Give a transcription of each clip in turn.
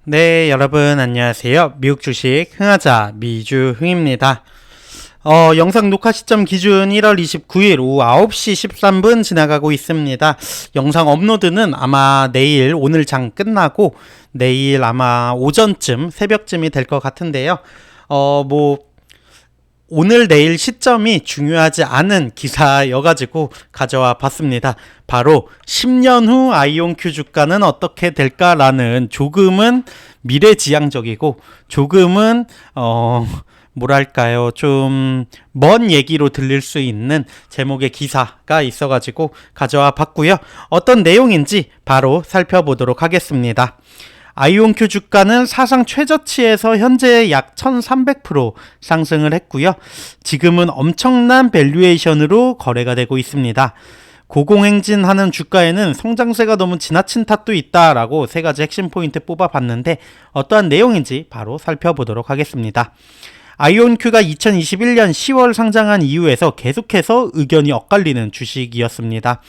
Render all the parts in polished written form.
네, 여러분 안녕하세요. 미국 주식 흥하자 미주흥입니다. 영상 녹화 시점 기준 1월 29일 오후 9시 13분 지나가고 있습니다. 영상 업로드는 아마 내일 오늘 장 끝나고 내일 아마 오전쯤 새벽쯤이 될 것 같은데요. 오늘 내일 시점이 중요하지 않은 기사여가지고 가져와 봤습니다. 바로 10년 후 아이온큐 주가는 어떻게 될까라는 조금은 미래지향적이고 조금은 뭐랄까요, 좀 먼 얘기로 들릴 수 있는 제목의 기사가 있어가지고 가져와 봤고요. 어떤 내용인지 바로 살펴보도록 하겠습니다. 아이온큐 주가는 사상 최저치에서 현재 약 1300% 상승을 했고요. 지금은 엄청난 밸류에이션으로 거래가 되고 있습니다. 고공행진하는 주가에는 성장세가 너무 지나친 탓도 있다라고 세 가지 핵심 포인트 뽑아봤는데 어떠한 내용인지 바로 살펴보도록 하겠습니다. 아이온큐가 2021년 10월 상장한 이후에서 계속해서 의견이 엇갈리는 주식이었습니다.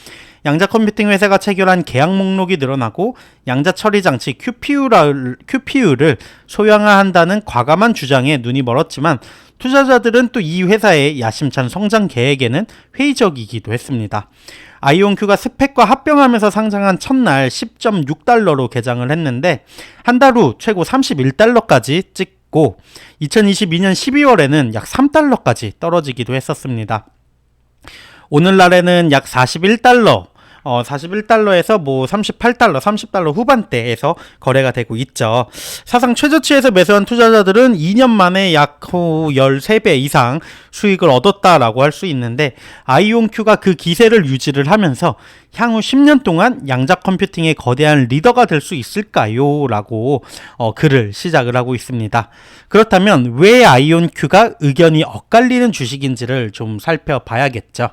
양자 컴퓨팅 회사가 체결한 계약 목록이 늘어나고 양자 처리 장치 QPU를 소형화한다는 과감한 주장에 눈이 멀었지만 투자자들은 또 이 회사의 야심찬 성장 계획에는 회의적이기도 했습니다. 아이온큐가 스펙과 합병하면서 상장한 첫날 10.6달러로 개장을 했는데 한 달 후 최고 31달러까지 찍고 2022년 12월에는 약 3달러까지 떨어지기도 했었습니다. 오늘날에는 약 41달러에서 38달러, 30달러 후반대에서 거래가 되고 있죠. 사상 최저치에서 매수한 투자자들은 2년 만에 약 13배 이상 수익을 얻었다라고 할 수 있는데 아이온큐가 그 기세를 유지를 하면서 향후 10년 동안 양자 컴퓨팅의 거대한 리더가 될 수 있을까요? 라고 글을 시작을 하고 있습니다. 그렇다면 왜 아이온큐가 의견이 엇갈리는 주식인지를 좀 살펴봐야겠죠.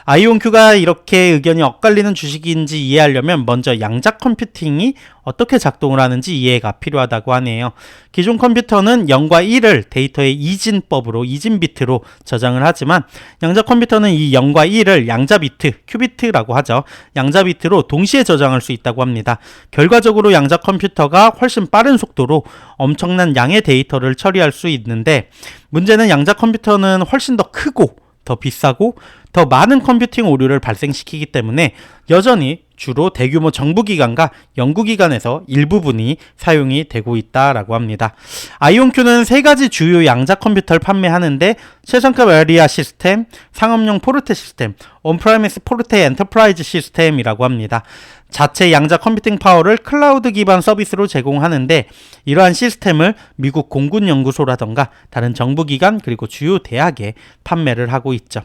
아이온큐가 이렇게 의견이 엇갈리는 주식인지 이해하려면 먼저 양자 컴퓨팅이 어떻게 작동을 하는지 이해가 필요하다고 하네요. 기존 컴퓨터는 0과 1을 데이터의 이진법으로 이진비트로 저장을 하지만 양자 컴퓨터는 이 0과 1을 양자비트, 큐비트라고 하죠. 양자비트로 동시에 저장할 수 있다고 합니다. 결과적으로 양자 컴퓨터가 훨씬 빠른 속도로 엄청난 양의 데이터를 처리할 수 있는데 문제는 양자 컴퓨터는 훨씬 더 크고 더 비싸고 더 많은 컴퓨팅 오류를 발생시키기 때문에 여전히 주로 대규모 정부기관과 연구기관에서 일부분이 사용이 되고 있다라고 합니다. 아이온큐는 세 가지 주요 양자 컴퓨터를 판매하는데 최상급 에리아 시스템, 상업용 포르테 시스템, 온프라미스 포르테 엔터프라이즈 시스템이라고 합니다. 자체 양자 컴퓨팅 파워를 클라우드 기반 서비스로 제공하는데 이러한 시스템을 미국 공군연구소라던가 다른 정부기관 그리고 주요 대학에 판매를 하고 있죠.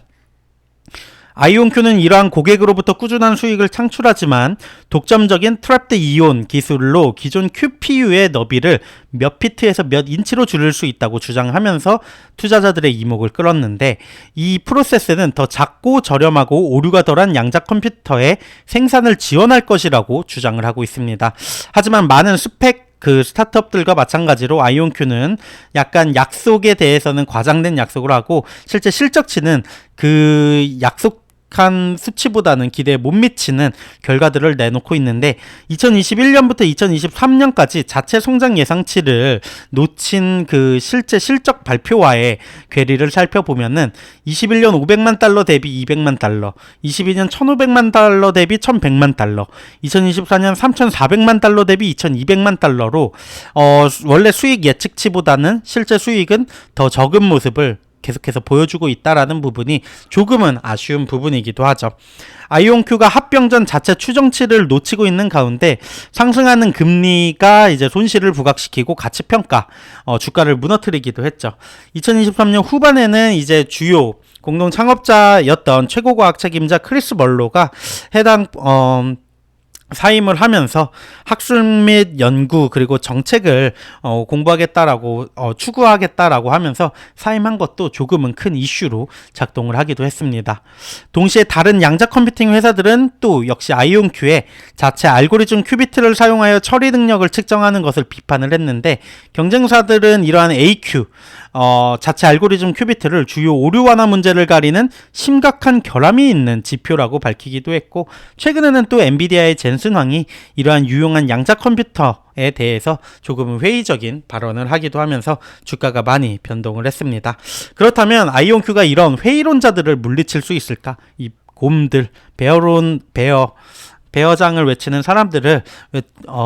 아이온큐는 이러한 고객으로부터 꾸준한 수익을 창출하지만 독점적인 트랩드 이온 기술로 기존 QPU의 너비를 몇 피트에서 몇 인치로 줄일 수 있다고 주장하면서 투자자들의 이목을 끌었는데 이 프로세스는 더 작고 저렴하고 오류가 덜한 양자 컴퓨터의 생산을 지원할 것이라고 주장을 하고 있습니다. 하지만 많은 스타트업들과 마찬가지로 아이온큐는 약간 약속에 대해서는 과장된 약속을 하고 실제 실적치는 그 약속한 수치보다는 기대에 못 미치는 결과들을 내놓고 있는데 2021년부터 2023년까지 자체 성장 예상치를 놓친 그 실제 실적 발표와의 괴리를 살펴보면은 21년 500만 달러 대비 200만 달러, 22년 1500만 달러 대비 1100만 달러, 2024년 3400만 달러 대비 2200만 달러로 원래 수익 예측치보다는 실제 수익은 더 적은 모습을 계속해서 보여주고 있다라는 부분이 조금은 아쉬운 부분이기도 하죠. 아이온큐가 합병 전 자체 추정치를 놓치고 있는 가운데 상승하는 금리가 이제 손실을 부각시키고 가치평가, 주가를 무너뜨리기도 했죠. 2023년 후반에는 이제 주요 공동 창업자였던 최고과학 책임자 크리스 멀로가 해당 사임을 하면서 학술 및 연구 그리고 정책을 공부하겠다라고 추구하겠다라고 하면서 사임한 것도 조금은 큰 이슈로 작동을 하기도 했습니다. 동시에 다른 양자 컴퓨팅 회사들은 또 역시 아이온큐의 자체 알고리즘 큐비트를 사용하여 처리 능력을 측정하는 것을 비판을 했는데 경쟁사들은 이러한 AQ 자체 알고리즘 큐비트를 주요 오류 완화 문제를 가리는 심각한 결함이 있는 지표라고 밝히기도 했고, 최근에는 또 엔비디아의 젠슨 황이 이러한 유용한 양자 컴퓨터에 대해서 조금은 회의적인 발언을 하기도 하면서 주가가 많이 변동을 했습니다. 그렇다면 아이온큐가 이런 회의론자들을 물리칠 수 있을까? 이 곰들, 베어장을 외치는 사람들을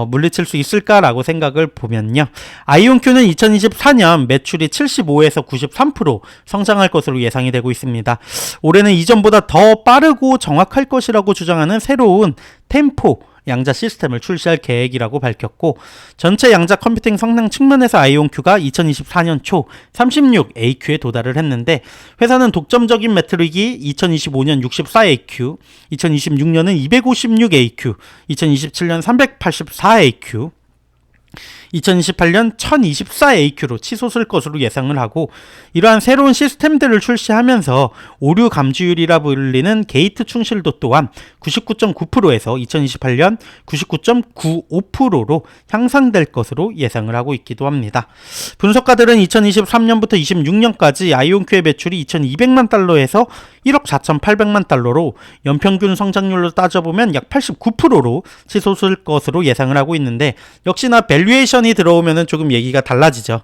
물리칠 수 있을까라고 생각을 보면요. 아이온큐는 2024년 매출이 75에서 93% 성장할 것으로 예상이 되고 있습니다. 올해는 이전보다 더 빠르고 정확할 것이라고 주장하는 새로운 템포 양자 시스템을 출시할 계획이라고 밝혔고, 전체 양자 컴퓨팅 성능 측면에서 아이온큐가 2024년 초 36AQ에 도달을 했는데, 회사는 독점적인 매트릭이 2025년 64AQ, 2026년은 256AQ, 2027년 384AQ, 2028년 1024AQ로 치솟을 것으로 예상을 하고, 이러한 새로운 시스템들을 출시하면서 오류 감지율이라 불리는 게이트 충실도 또한 99.9%에서 2028년 99.95%로 향상될 것으로 예상을 하고 있기도 합니다. 분석가들은 2023년부터 26년까지 아이온큐의 매출이 2200만 달러에서 1억 4800만 달러로 연평균 성장률로 따져보면 약 89%로 치솟을 것으로 예상을 하고 있는데, 역시나 밸류에이션이 들어오면 조금 얘기가 달라지죠.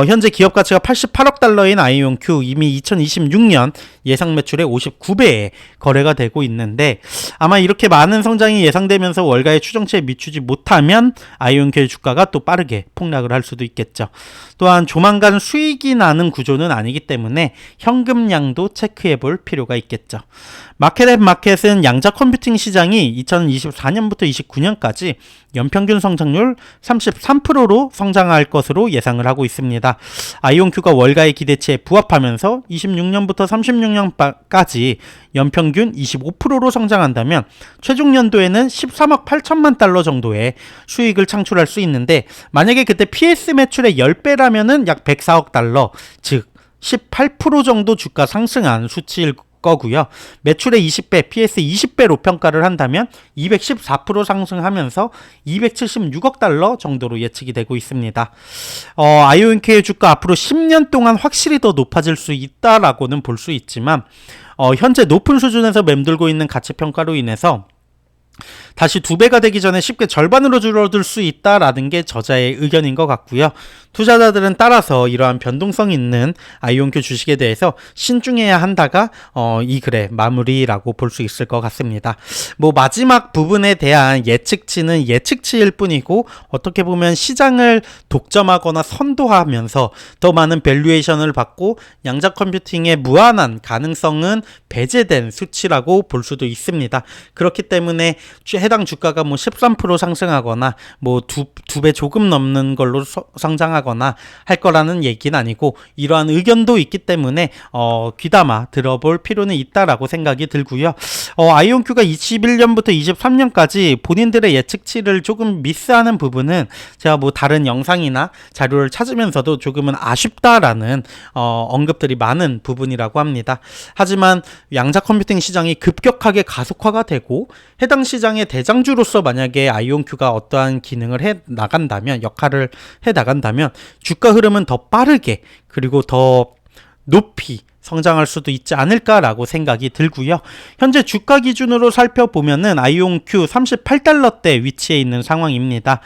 현재 기업 가치가 88억 달러인 아이온큐, 이미 2026년 예상 매출의 59배에 거래가 되고 있는데, 아마 이렇게 많은 성장이 예상되면서 월가의 추정치에 미치지 못하면 아이온큐의 주가가 또 빠르게 폭락을 할 수도 있겠죠. 또한 조만간 수익이 나는 구조는 아니기 때문에 현금량도 체크해 볼 필요가 있겠죠. 마켓은 양자 컴퓨팅 시장이 2024년부터 29년까지 연평균 성장률 33%로 성장할 것으로 예상을 하고 있습니다. 아이온큐가 월가의 기대치에 부합하면서 26년부터 36년까지 연평균 25%로 성장한다면 최종 연도에는 13억 8천만 달러 정도의 수익을 창출할 수 있는데, 만약에 그때 PS 매출의 10배라면은 약 104억 달러, 즉 18% 정도 주가 상승한 수치일 거고요. 매출의 20배, PS 20배로 평가를 한다면 214% 상승하면서 276억 달러 정도로 예측이 되고 있습니다. 아이온큐의 주가 앞으로 10년 동안 확실히 더 높아질 수 있다라고는 볼 수 있지만, 현재 높은 수준에서 맴돌고 있는 가치 평가로 인해서 다시 2배가 되기 전에 쉽게 절반으로 줄어들 수 있다라는 게 저자의 의견인 것 같고요. 투자자들은 따라서 이러한 변동성 있는 아이온큐 주식에 대해서 신중해야 한다가 이 글의 마무리라고 볼 수 있을 것 같습니다. 마지막 부분에 대한 예측치는 예측치일 뿐이고, 어떻게 보면 시장을 독점하거나 선도하면서 더 많은 밸류에이션을 받고 양자 컴퓨팅의 무한한 가능성은 배제된 수치라고 볼 수도 있습니다. 그렇기 때문에 해당 주가가 13% 상승하거나 두 배 조금 넘는 걸로 성장하거나 할 거라는 얘기는 아니고, 이러한 의견도 있기 때문에 귀담아 들어볼 필요는 있다라고 생각이 들고요. 아이온큐가 21년부터 23년까지 본인들의 예측치를 조금 미스하는 부분은 제가 다른 영상이나 자료를 찾으면서도 조금은 아쉽다라는 언급들이 많은 부분이라고 합니다. 하지만 양자 컴퓨팅 시장이 급격하게 가속화가 되고, 해당 시장의 대장주로서 만약에 아이온큐가 어떠한 기능을 역할을 해 나간다면 주가 흐름은 더 빠르게 그리고 더 높이 성장할 수도 있지 않을까라고 생각이 들고요. 현재 주가 기준으로 살펴보면은 아이온큐 38달러대 위치해 있는 상황입니다.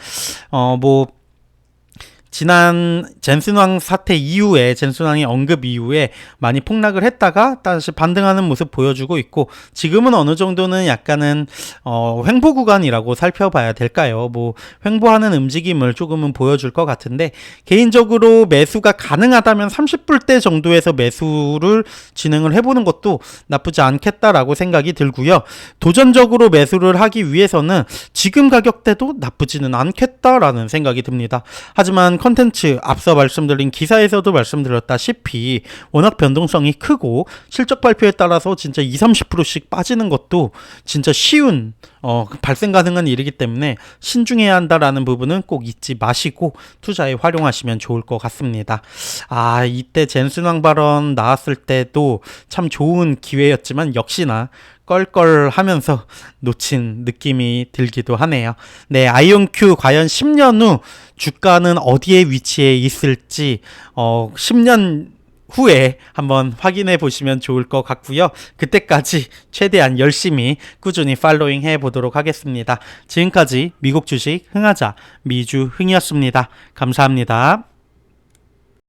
지난 젠슨왕 사태 이후에, 젠슨왕의 언급 이후에 많이 폭락을 했다가 다시 반등하는 모습 보여주고 있고, 지금은 어느 정도는 약간은 횡보 구간이라고 살펴봐야 될까요? 횡보하는 움직임을 조금은 보여줄 것 같은데, 개인적으로 매수가 가능하다면 30불대 정도에서 매수를 진행을 해보는 것도 나쁘지 않겠다라고 생각이 들고요. 도전적으로 매수를 하기 위해서는 지금 가격대도 나쁘지는 않겠다라는 생각이 듭니다. 하지만 컨텐츠 앞서 말씀드린 기사에서도 말씀드렸다시피 워낙 변동성이 크고 실적 발표에 따라서 진짜 20-30%씩 빠지는 것도 진짜 쉬운 발생 가능한 일이기 때문에 신중해야 한다라는 부분은 꼭 잊지 마시고 투자에 활용하시면 좋을 것 같습니다. 이때 젠슨왕 발언 나왔을 때도 참 좋은 기회였지만 역시나 껄껄하면서 놓친 느낌이 들기도 하네요. 네, 아이온큐 과연 10년 후 주가는 어디에 위치해 있을지 10년 후에 한번 확인해 보시면 좋을 것 같고요. 그때까지 최대한 열심히 꾸준히 팔로잉 해 보도록 하겠습니다. 지금까지 미국 주식 흥하자 미주흥이었습니다. 감사합니다.